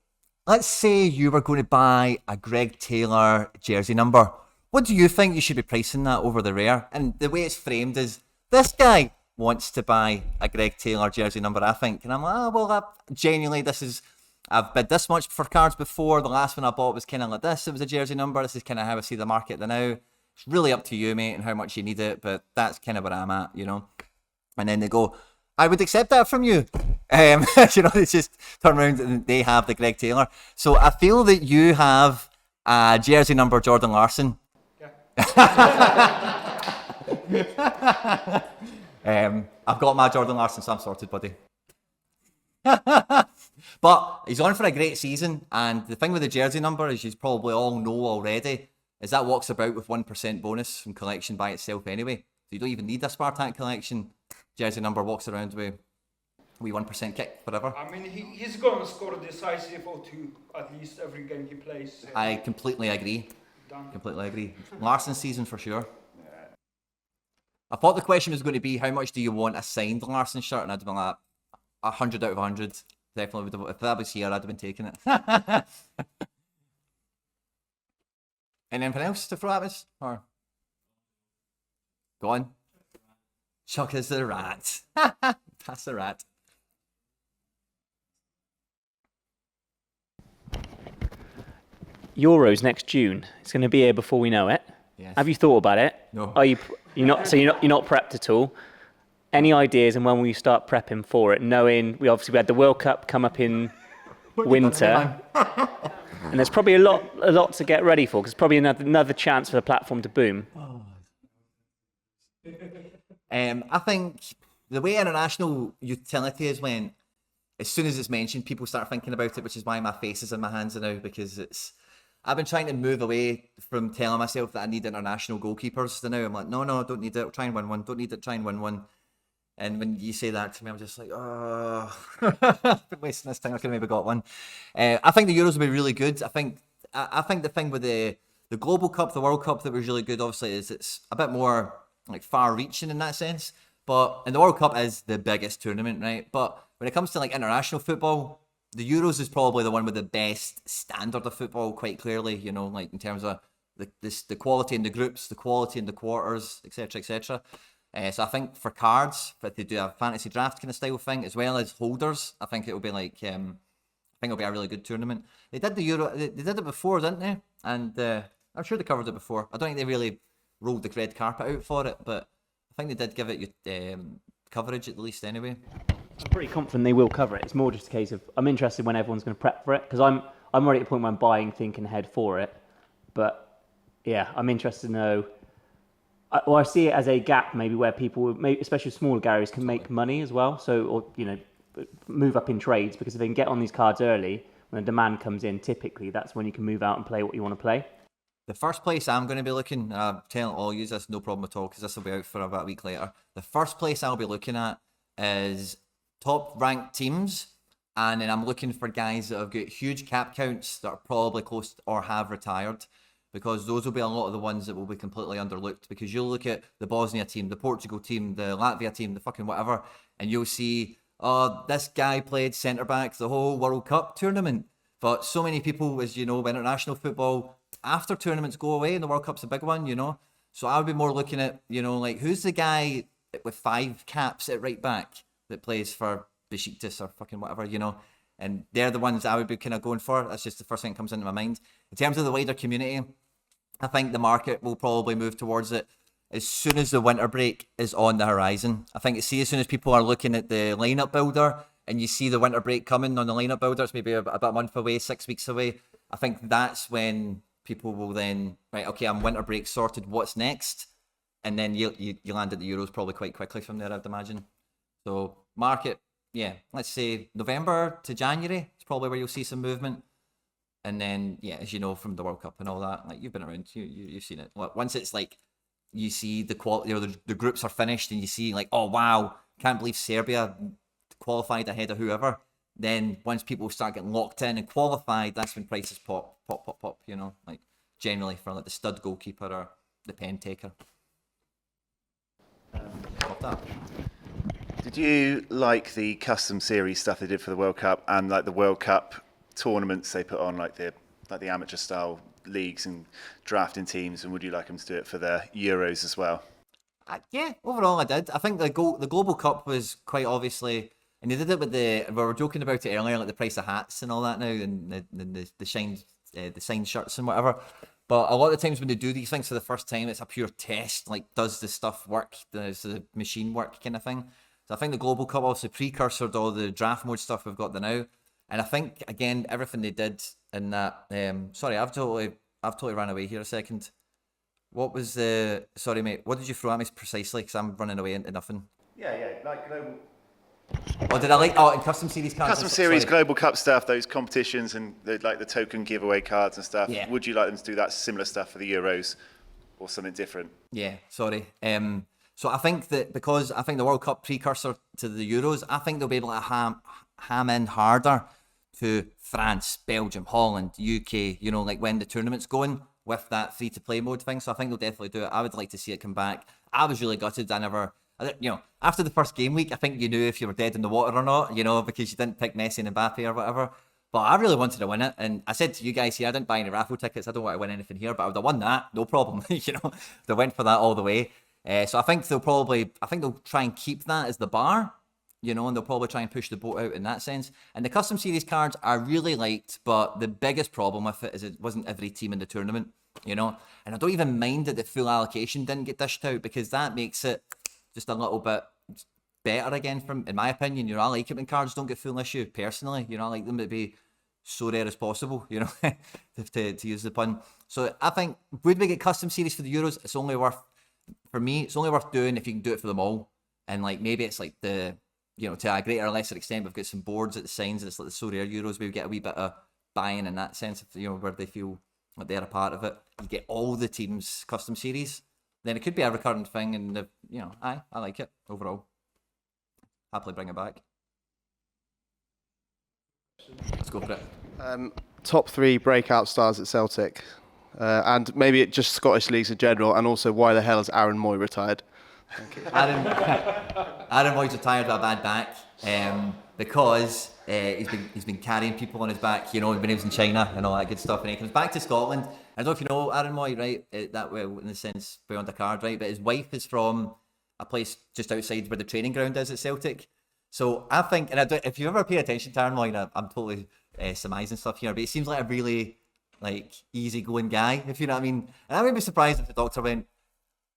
let's say you were going to buy a Greg Taylor jersey number. What do you think you should be pricing that over the rare? And the way it's framed is, this guy wants to buy a Greg Taylor jersey number, I think. And I'm like, genuinely, I've bid this much for cards before. The last one I bought was kind of like this. It was a jersey number. This is kind of how I see the market now. It's really up to you, mate, and how much you need it. But that's kind of where I'm at, you know. And then they go, I would accept that from you. You know, they just turn around and they have the Greg Taylor. So I feel that you have a jersey number Jordan Larson. I've got my Jordan Larson, so I'm sorted, buddy. But he's on for a great season, and the thing with the jersey number, as you probably all know already, is that walks about with 1% bonus from collection by itself anyway. So you don't even need a Spartak collection. Jersey number walks around with 1% kick forever. I mean, he's going to score decisive or two at least every game he plays. I completely agree. Completely agree. Larson season for sure. I thought the question was going to be, how much do you want a signed Larson shirt? And I'd have been like, 100 out of 100. Definitely would have, if that was here, I'd have been taking it. Anything else to throw at us? Or go on. Chuck is the rat. Pass the rat. Euros next June. It's going to be here before we know it. Yes. Have you thought about it? No. Are you're not prepped at all? Any ideas, and when will you start prepping for it? Knowing we had the World Cup come up in winter, and there's probably a lot to get ready for, because probably another chance for the platform to boom. I think the way international utility is, when as soon as it's mentioned, people start thinking about it, which is why my face is in my hands now, because I've been trying to move away from telling myself that I need international goalkeepers. So now I'm like, no, I don't need it. Try and win one. Don't need it. Try and win one. And when you say that to me, I'm just like, oh, I've been wasting this time. I could have maybe got one. I think the Euros will be really good. I think the thing with the Global Cup, the World Cup that was really good, obviously, is it's a bit more like far-reaching in that sense. And the World Cup is the biggest tournament, right? But when it comes to like international football, the Euros is probably the one with the best standard of football, quite clearly, you know, like in terms of the quality in the groups, the quality in the quarters, etc., etc. So I think for cards, if they do a fantasy draft kind of style thing, as well as holders, I think it will be like, I think it'll be a really good tournament. They did the Euro, they did it before, didn't they? And I'm sure they covered it before. I don't think they really rolled the red carpet out for it, but I think they did give it coverage at least anyway. I'm pretty confident they will cover it. It's more just a case of I'm interested when everyone's going to prep for it, because I'm already at the point where I'm buying, thinking ahead for it. But yeah, I'm interested to know. I see it as a gap maybe where people, especially smaller galleries, can make money as well. So, or move up in trades, because if they can get on these cards early, when the demand comes in, typically that's when you can move out and play what you want to play. The first place I'm going to be looking, I'm telling all you this, no problem at all, because this will be out for about a week later. The first place I'll be looking at is top ranked teams, and then I'm looking for guys that have got huge cap counts that are probably close or have retired, because those will be a lot of the ones that will be completely underlooked. Because you'll look at the Bosnia team, the Portugal team, the Latvia team, the fucking whatever, and you'll see, oh, this guy played centre-back the whole World Cup tournament. But so many people, as you know, international football, after tournaments go away, and the World Cup's a big one, So I would be more looking at, like, who's the guy with 5 caps at right back that plays for Besiktas or fucking whatever, And they're the ones I would be kind of going for. That's just the first thing that comes into my mind. In terms of the wider community, I think the market will probably move towards it as soon as the winter break is on the horizon. I think as soon as people are looking at the lineup builder and you see the winter break coming on the lineup builder, it's maybe about a month away, 6 weeks away. I think that's when people will then, right, okay, I'm winter break sorted, what's next? And then you land at the Euros probably quite quickly from there, I'd imagine. So market, yeah, let's say November to January is probably where you'll see some movement. And then, yeah, as you know, from the World Cup and all that, like, you've been around, you've seen it. Once it's like, you see the quality, the groups are finished, and you see like, oh wow, can't believe Serbia qualified ahead of whoever. Then once people start getting locked in and qualified, that's when prices pop, like generally for like the stud goalkeeper or the pen taker. Did you like the custom series stuff they did for the World Cup, and like the World Cup tournaments they put on, like the amateur style leagues and drafting teams, and would you like them to do it for the Euros as well? Yeah, overall I did. I think the Global Cup was quite obviously, and they did it with we were joking about it earlier, like the price of hats and all that now, and the signed shirts and whatever. But a lot of the times when they do these things for the first time, it's a pure test. Like, does the stuff work? Does the machine work, kind of thing? So I think the Global Cup also precursored all the draft mode stuff we've got there now. And I think, again, everything they did in that... sorry, I've totally ran away here a second. What was the... Sorry, mate. What did you throw at me precisely? Because I'm running away into nothing. Yeah, like global... Oh, did I like... Oh, and custom series cards. Custom series, Global Cup stuff, those competitions and the token giveaway cards and stuff. Yeah. Would you like them to do that similar stuff for the Euros or something different? Yeah, sorry. So I think that because I think the World Cup precursor to the Euros, I think they'll be able to ham in harder to France, Belgium, Holland, UK, like when the tournament's going with that free-to-play mode thing. So I think they'll definitely do it. I would like to see it come back. I was really gutted. After the first game week, I think you knew if you were dead in the water or not, because you didn't pick Messi and Mbappe or whatever. But I really wanted to win it. And I said to you guys here, I didn't buy any raffle tickets. I don't want to win anything here, but I would have won that. No problem. They went for that all the way. So I think they'll try and keep that as the bar, and they'll probably try and push the boat out in that sense. And the custom series cards I really liked, but the biggest problem with it is it wasn't every team in the tournament, And I don't even mind that the full allocation didn't get dished out, because that makes it just a little bit better again, in my opinion. I like it when cards don't get full issue, personally. I like them to be so rare as possible, to use the pun. So I think, would we get custom series for the Euros? It's only worth doing if you can do it for them all. And like, maybe it's like to a greater or lesser extent, we've got some boards at the signs, and it's like the Sorare Euros, we get a wee bit of buy-in in that sense, where they feel like they're a part of it. You get all the teams custom series, then it could be a recurrent thing, and I like it overall. Happily bring it back. Let's go for it. Top 3 breakout stars at Celtic, and maybe just Scottish leagues in general, and also why the hell is Aaron Moy retired? Thank you. Aaron Moy's retired with a bad back, because he's been carrying people on his back, when he was in China and all that good stuff, and he comes back to Scotland. I don't know if you know Aaron Moy, right? That way, in the sense, beyond the card, right? But his wife is from a place just outside where the training ground is at Celtic. So I think, and if you ever pay attention to Aaron Moy, I'm totally surmise and stuff here, but he seems like a really like easygoing guy, if you know what I mean. And I would be surprised if the doctor went,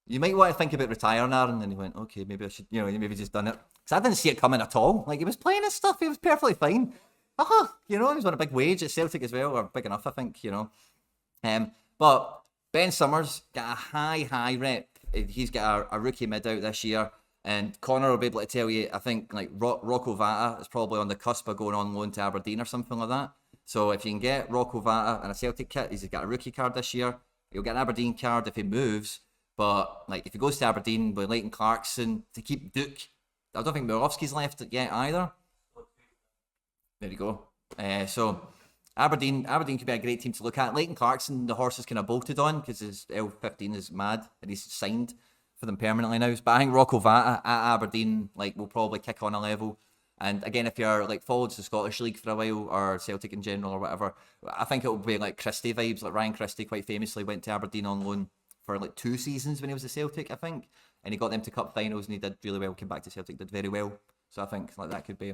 "You might want to think about retiring, Aaron," and he went, "Okay, maybe I should," you know, maybe just done it. Because I didn't see it coming at all. Like, he was playing his stuff, he was perfectly fine. You know, he was on a big wage at Celtic as well, or big enough, I think, you know. But Ben Summers got a high rep. He's got a rookie mid out this year, and Connor will be able to tell you, I think, like, Rocco Vata is probably on the cusp of going on loan to Aberdeen or something like that. So if you can get Rocco Vata and a Celtic kit, he's got a rookie card this year. He'll get an Aberdeen card if he moves. But like, if he goes to Aberdeen with Leighton Clarkson to keep Duke, I don't think Murawski's left yet either. There you go. So Aberdeen could be a great team to look at. Leighton Clarkson, the horse is kind of bolted on because his L15 is mad and he's signed for them permanently now. But I think Rocco Vata at Aberdeen will probably kick on a level. And again, if you're followed the Scottish League for a while, or Celtic in general or whatever, I think it will be like Christie vibes. Like Ryan Christie quite famously went to Aberdeen on loan for 2 seasons when he was at Celtic, I think. And he got them to cup finals and he did really well, came back to Celtic, did very well. So I think that could be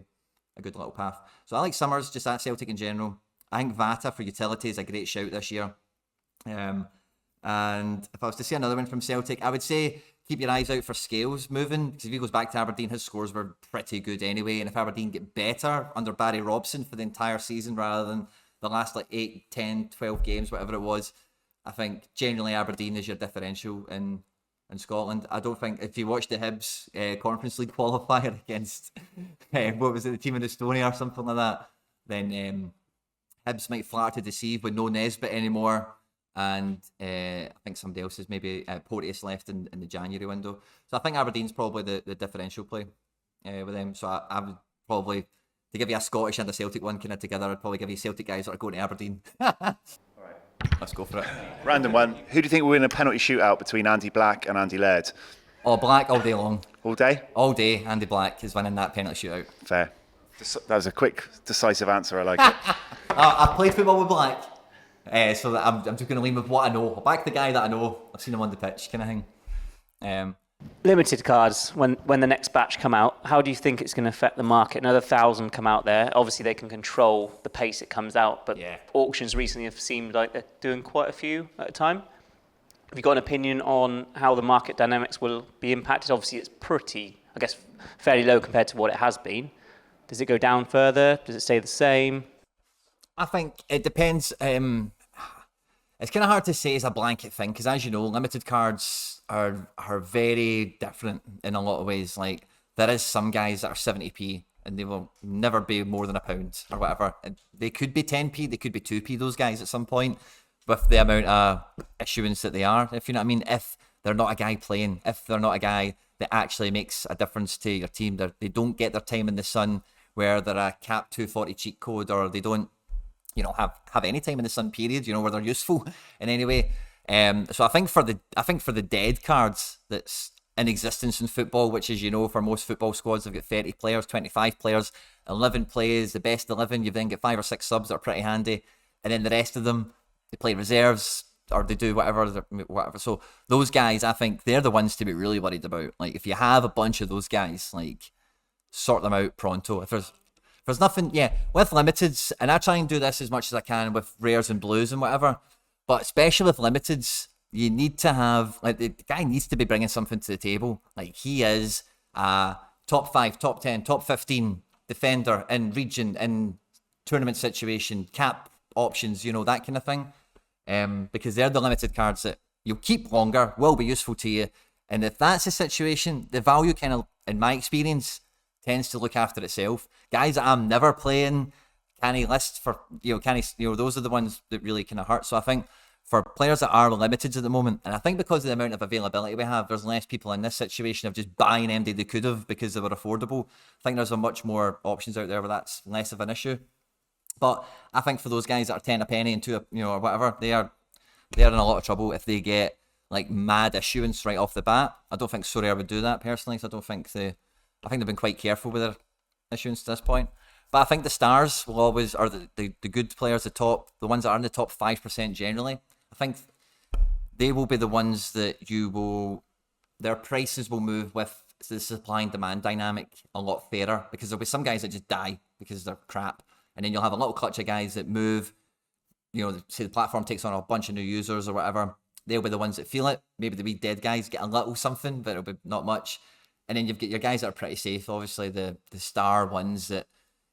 a good little path. So I like Summers just at Celtic in general. I think Vata for utility is a great shout this year. And if I was to say another one from Celtic, I would say keep your eyes out for Scales moving, because if he goes back to Aberdeen, his scores were pretty good anyway. And if Aberdeen get better under Barry Robson for the entire season rather than the last 8, 10, 12 games, whatever it was, I think generally Aberdeen is your differential in Scotland. I don't think, if you watch the Hibs Conference League qualifier against, what was it, the team in Estonia or something like that, then Hibs might flatter to deceive with no Nesbitt anymore. And I think somebody else is maybe Porteous left in the January window. So I think Aberdeen's probably the differential play with them. So I would probably, to give you a Scottish and a Celtic one kind of together, I'd probably give you Celtic guys that are going to Aberdeen. All right. Let's go for it. Random one. Who do you think will win a penalty shootout between Andy Black and Andy Laird? Oh, Black all day long. All day? All day, Andy Black is winning that penalty shootout. Fair. That was a quick, decisive answer. I like it. I've played football with Black. So that I'm just going to lean with what I know. I'll back the guy that I know. I've seen him on the pitch, kind of thing. Limited cards, when the next batch come out, how do you think it's going to affect the market? Another 1,000 come out there. Obviously, they can control the pace it comes out, but auctions recently have seemed like they're doing quite a few at a time. Have you got an opinion on how the market dynamics will be impacted? Obviously, it's pretty, I guess, fairly low compared to what it has been. Does it go down further? Does it stay the same? I think it depends. It's kind of hard to say as a blanket thing, because as you know, limited cards are very different in a lot of ways. Like, there is some guys that are 70p and they will never be more than £1 or whatever. And they could be 10p, they could be 2p, those guys at some point, with the amount of issuance that they are, if you know what I mean. If they're not a guy playing, if they're not a guy that actually makes a difference to your team, they don't get their time in the sun where they're a cap 240 cheat code, or they don't have any time in the sun period, where they're useful in any way. So I think for the dead cards that's in existence in football, which is, for most football squads, they've got 30 players, 25 players, 11 plays, the best 11, you've then got 5 or 6 subs that are pretty handy, and then the rest of them, they play reserves, or they do whatever. So those guys, I think they're the ones to be really worried about. Like, if you have a bunch of those guys, sort them out pronto. If there's nothing, with limiteds, and I try and do this as much as I can with rares and blues and whatever, but especially with limiteds, you need to have, the guy needs to be bringing something to the table. Like, he is a top 5, top 10, top 15 defender in region, in tournament situation, cap options, that kind of thing. Because they're the limited cards that you'll keep longer, will be useful to you. And if that's the situation, the value kind of, in my experience, tends to look after itself. Guys that I'm never playing, can he list for, those are the ones that really kind of hurt. So I think for players that are limited at the moment, and I think because of the amount of availability we have, there's less people in this situation of just buying MD they could have because they were affordable. I think there's a much more options out there where that's less of an issue. But I think for those guys that are 10 a penny and 2, or whatever, they're in a lot of trouble if they get mad issuance right off the bat. I don't think Sorare would do that personally, so I think they've been quite careful with their issuance to this point. But I think the stars will always, or the good players, the ones that are in the top 5% generally, I think they will be the ones that their prices will move with the supply and demand dynamic a lot fairer, because there'll be some guys that just die because they're crap, and then you'll have a little clutch of guys that move. You know, say the platform takes on a bunch of new users or whatever. They'll be the ones that feel it. Maybe the wee dead guys get a little something, but it'll be not much. And then you've got your guys that are pretty safe. Obviously, the star ones that,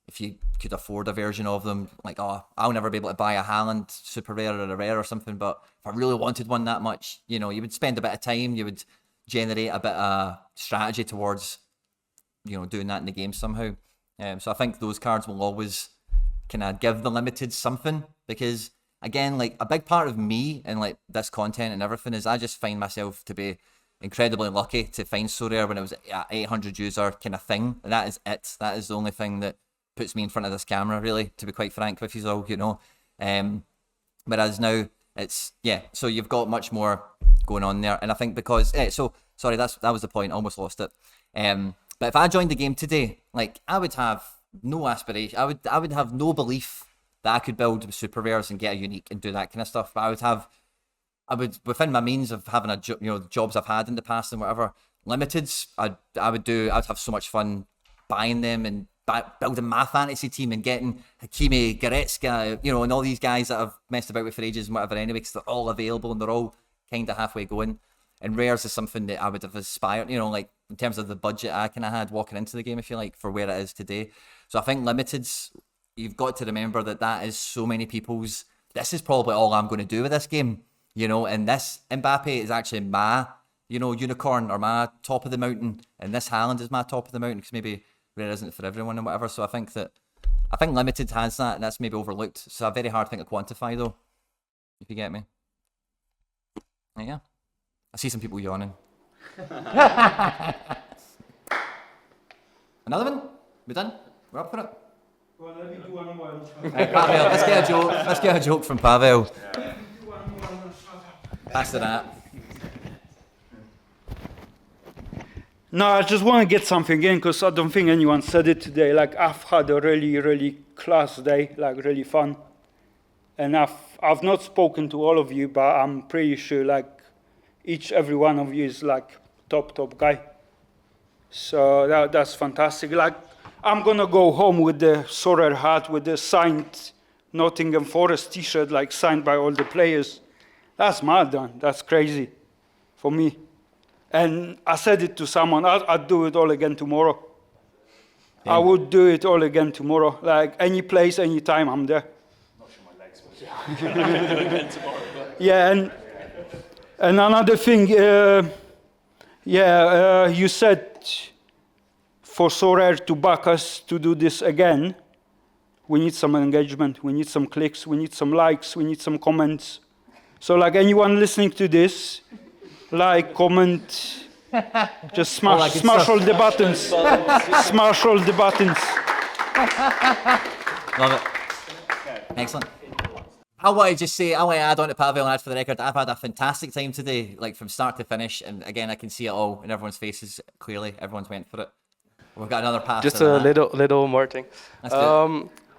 if you could afford a version of them, like, oh, I'll never be able to buy a Haaland super rare or a rare or something, but if I really wanted one that much, you know, you would spend a bit of time, you would generate a bit of strategy towards, you know, doing that in the game somehow. So I think those cards will always kind of give the limited something, because again, like, a big part of me and like this content and everything is I just find myself to be incredibly lucky to find Sorare when it was at 800 user kind of thing. And that is it. That is the only thing that puts me in front of this camera, really, to be quite frank with you all, you know. Whereas now it's, yeah, so you've got much more going on there. And I think because, so, sorry, that was the point, I almost lost it. But if I joined the game today, like, I would have no aspiration, I would have no belief that I could build super rares and get a unique and do that kind of stuff. But I would, within my means of having jobs I've had in the past and whatever, limiteds, I'd have so much fun buying them and building my fantasy team and getting Hakimi, Goretzka, you know, and all these guys that I've messed about with for ages and whatever anyway, because they're all available and they're all kind of halfway going. And rares is something that I would have aspired, you know, like in terms of the budget I kind of had walking into the game, if you like, for where it is today. So I think limiteds, you've got to remember that is so many people's, this is probably all I'm going to do with this game, you know, and this Mbappe is actually my, you know, unicorn or my top of the mountain, and this Haaland is my top of the mountain, because maybe rare isn't for everyone and whatever. So I think limited has that, and that's maybe overlooked. It's a very hard thing to quantify though, if you get me. Yeah. I see some people yawning. Another one? We done? We're up for it? Well, let me do one more. Pavel, let's get a joke. Let's get a joke from Pavel. Pass the that. No, I just want to get something in, because I don't think anyone said it today. Like, I've had a really, really class day, like really fun. And I've not spoken to all of you, but I'm pretty sure like every one of you is like top guy. So that's fantastic. Like, I'm gonna go home with the Sorare hat with the signed Nottingham Forest t-shirt, like signed by all the players. That's mad, man. That's crazy for me. And I said it to someone, I'd do it all again tomorrow. Yeah. I would do it all again tomorrow. Like, any place, any time, I'm there. Not sure my legs will. Yeah, and another thing, you said for Sorare to back us to do this again, we need some engagement, we need some clicks, we need some likes, we need some comments. So like, anyone listening to this, like, comment, just smash all the buttons. Smash all the buttons. Love it. Excellent. I want to just say, I want to add on to Pavel and add for the record, I've had a fantastic time today, like from start to finish, and again, I can see it all in everyone's faces, clearly, everyone's went for it. We've got another pass. Just a little more thing.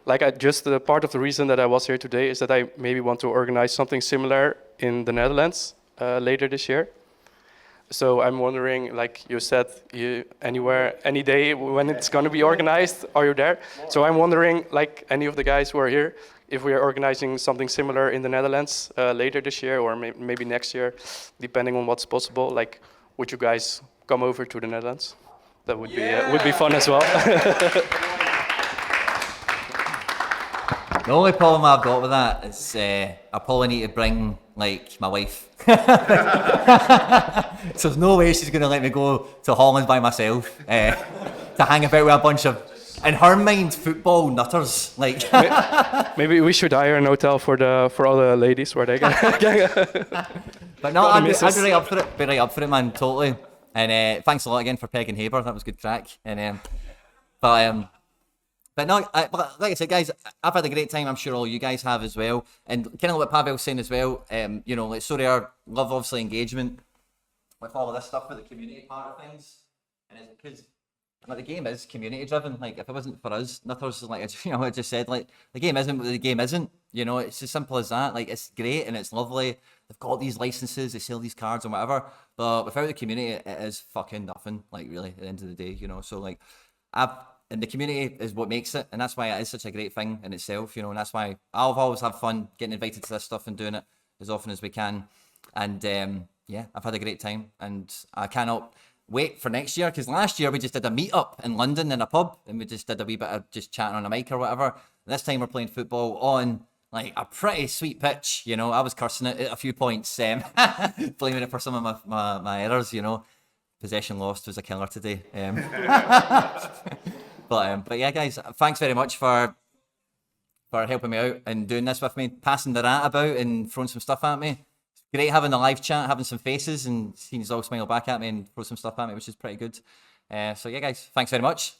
Like, the part of the reason that I was here today is that I maybe want to organize something similar in the Netherlands later this year. So I'm wondering, like you said, anywhere, any day when it's going to be organized, are you there? So I'm wondering, like any of the guys who are here, if we are organizing something similar in the Netherlands later this year or maybe next year, depending on what's possible. Like, would you guys come over to the Netherlands? That would be fun as well. The only problem I've got with that is I probably need to bring, like, my wife. So there's no way she's going to let me go to Holland by myself to hang about with a bunch of, in her mind, football nutters. Like, maybe we should hire an hotel for all the ladies where they can. But no, I'd be right up for it. Be right up for it, man. Totally. And thanks a lot again for Peg and Haber. That was good crack. And But no, like I said, guys, I've had a great time. I'm sure all you guys have as well. And kind of what Pavel's saying as well, you know, like Sorare love obviously engagement with all of this stuff with the community part of things. And it's because the game is community driven. Like, if it wasn't for us, Nutters, like I just said, like, the game isn't what the game isn't. You know, it's as simple as that. Like, it's great and it's lovely. They've got these licenses, they sell these cards and whatever. But without the community, it is fucking nothing. Like, really, at the end of the day, you know. So like, and the community is what makes it, and that's why it is such a great thing in itself, you know, and that's why I've always had fun getting invited to this stuff and doing it as often as we can. And yeah, I've had a great time, and I cannot wait for next year, because last year we just did a meet-up in London in a pub, and we just did a wee bit of just chatting on a mic or whatever. This time we're playing football on like a pretty sweet pitch, you know. I was cursing it at a few points, blaming it for some of my errors, you know. Possession lost was a killer today. But yeah, guys, thanks very much for helping me out and doing this with me, passing the rat about and throwing some stuff at me. It's great having the live chat, having some faces and seeing you all smile back at me and throw some stuff at me, which is pretty good. So yeah, guys, thanks very much.